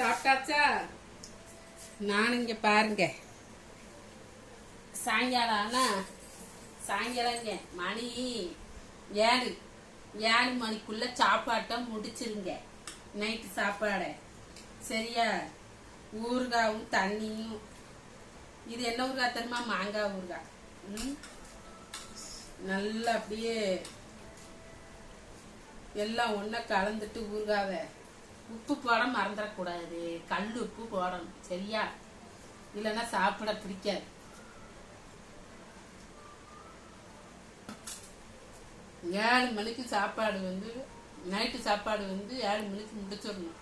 சாப்பிட்டாச்சா? நான் இங்க பாருங்க, சாயங்காலம் ஆனா சாயங்காலங்க மணி 7 மணிக்குள்ள சாப்பாட்டை முடிச்சிருங்க. நைட்டு சாப்பாடை சரியா? ஊறுகாவும் தண்ணியும். இது என்ன ஊறுகாய் தெரியுமா? மாங்காய் ஊறுகாய். நல்லா அப்படியே எல்லாம் ஒண்ணா கலந்துட்டு ஊறுகாவை உப்பு போட மறந்துடக்கூடாது. கல் உப்பு போடணும் சரியா? இல்லைன்னா சாப்பிட பிடிக்காது. 7 மணிக்கு சாப்பாடு நைட்டு சாப்பாடு 7 மணிக்கு முடிச்சிடணும்.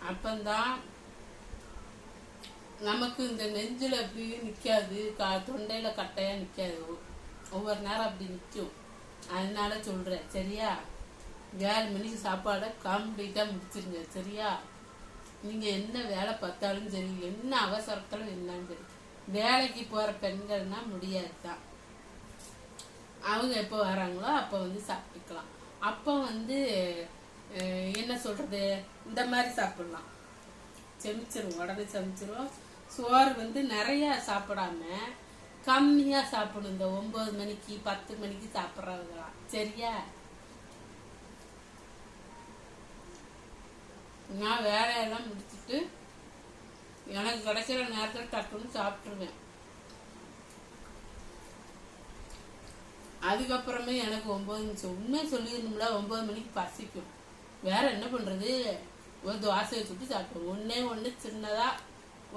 அப்பந்தான் நமக்கு இந்த நெஞ்சில் அப்படி நிற்காது, தொண்டையில கட்டையா நிற்காது. ஒவ்வொரு நேரம் அப்படி நிற்கும். அதனால சொல்றேன் சரியா? 7 மணிக்கு சாப்பாடை கம்ப்ளீட்டா முடிச்சிருங்க சரியா? நீங்க என்ன வேலை பார்த்தாலும் சரி, என்ன அவசரத்தாலும் என்னன்னு சரி, வேலைக்கு போற பெண்கள்னா முடியாதுதான். அவங்க எப்போ வராங்களோ அப்போ சாப்பிட்டுக்கலாம். அப்போ என்ன சொல்றது, இந்த மாதிரி சாப்பிடலாம். செமிச்சிரும், உடனே செமிச்சிரும். சோறு நிறைய சாப்பிடாம கம்மியா சாப்பிடணும். இந்த 9 மணிக்கு 10 மணிக்கு சாப்பிட்றவங்களாம் சரியா? நான் வேலையெல்லாம் முடிச்சுட்டு எனக்கு கிடைக்கிற நேரத்தில் டக்குன்னு சாப்பிட்டுருவேன். அதுக்கப்புறமே எனக்கு 9 நிமிஷம் உண்மையை சொல்லிடணும்ல, 9 மணிக்கு பசிக்கும். வேற என்ன பண்றது, ஒரு தோசையை சுட்டு சாப்பிடுவோம். ஒன்று சின்னதா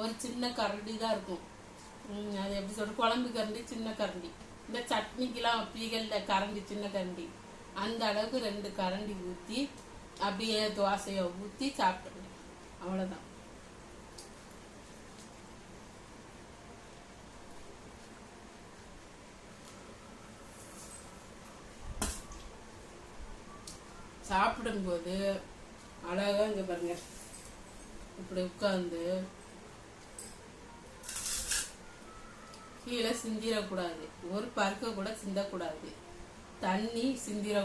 ஒரு சின்ன கரண்டி தான் இருக்கும். அது எப்படி சொல்ற, குழம்பு கரண்டி, சின்ன கரண்டி. இந்த சட்னிக்கெல்லாம் வைப்பீங்கள்ல கரண்டி, சின்ன கரண்டி, அந்த அளவுக்கு 2 கரண்டி ஊற்றி அப்படியே தோசையை ஊற்றி சாப்பிட்டுருவேன். அவ்வளோதான். சாப்பிடும்போது அழகா இங்க பாருங்க, இப்படி உட்கார்ந்து கீழே சிந்திரக்கூடாது. ஒரு பருக்க கூட சிந்தக்கூடாது. தண்ணி சிந்திர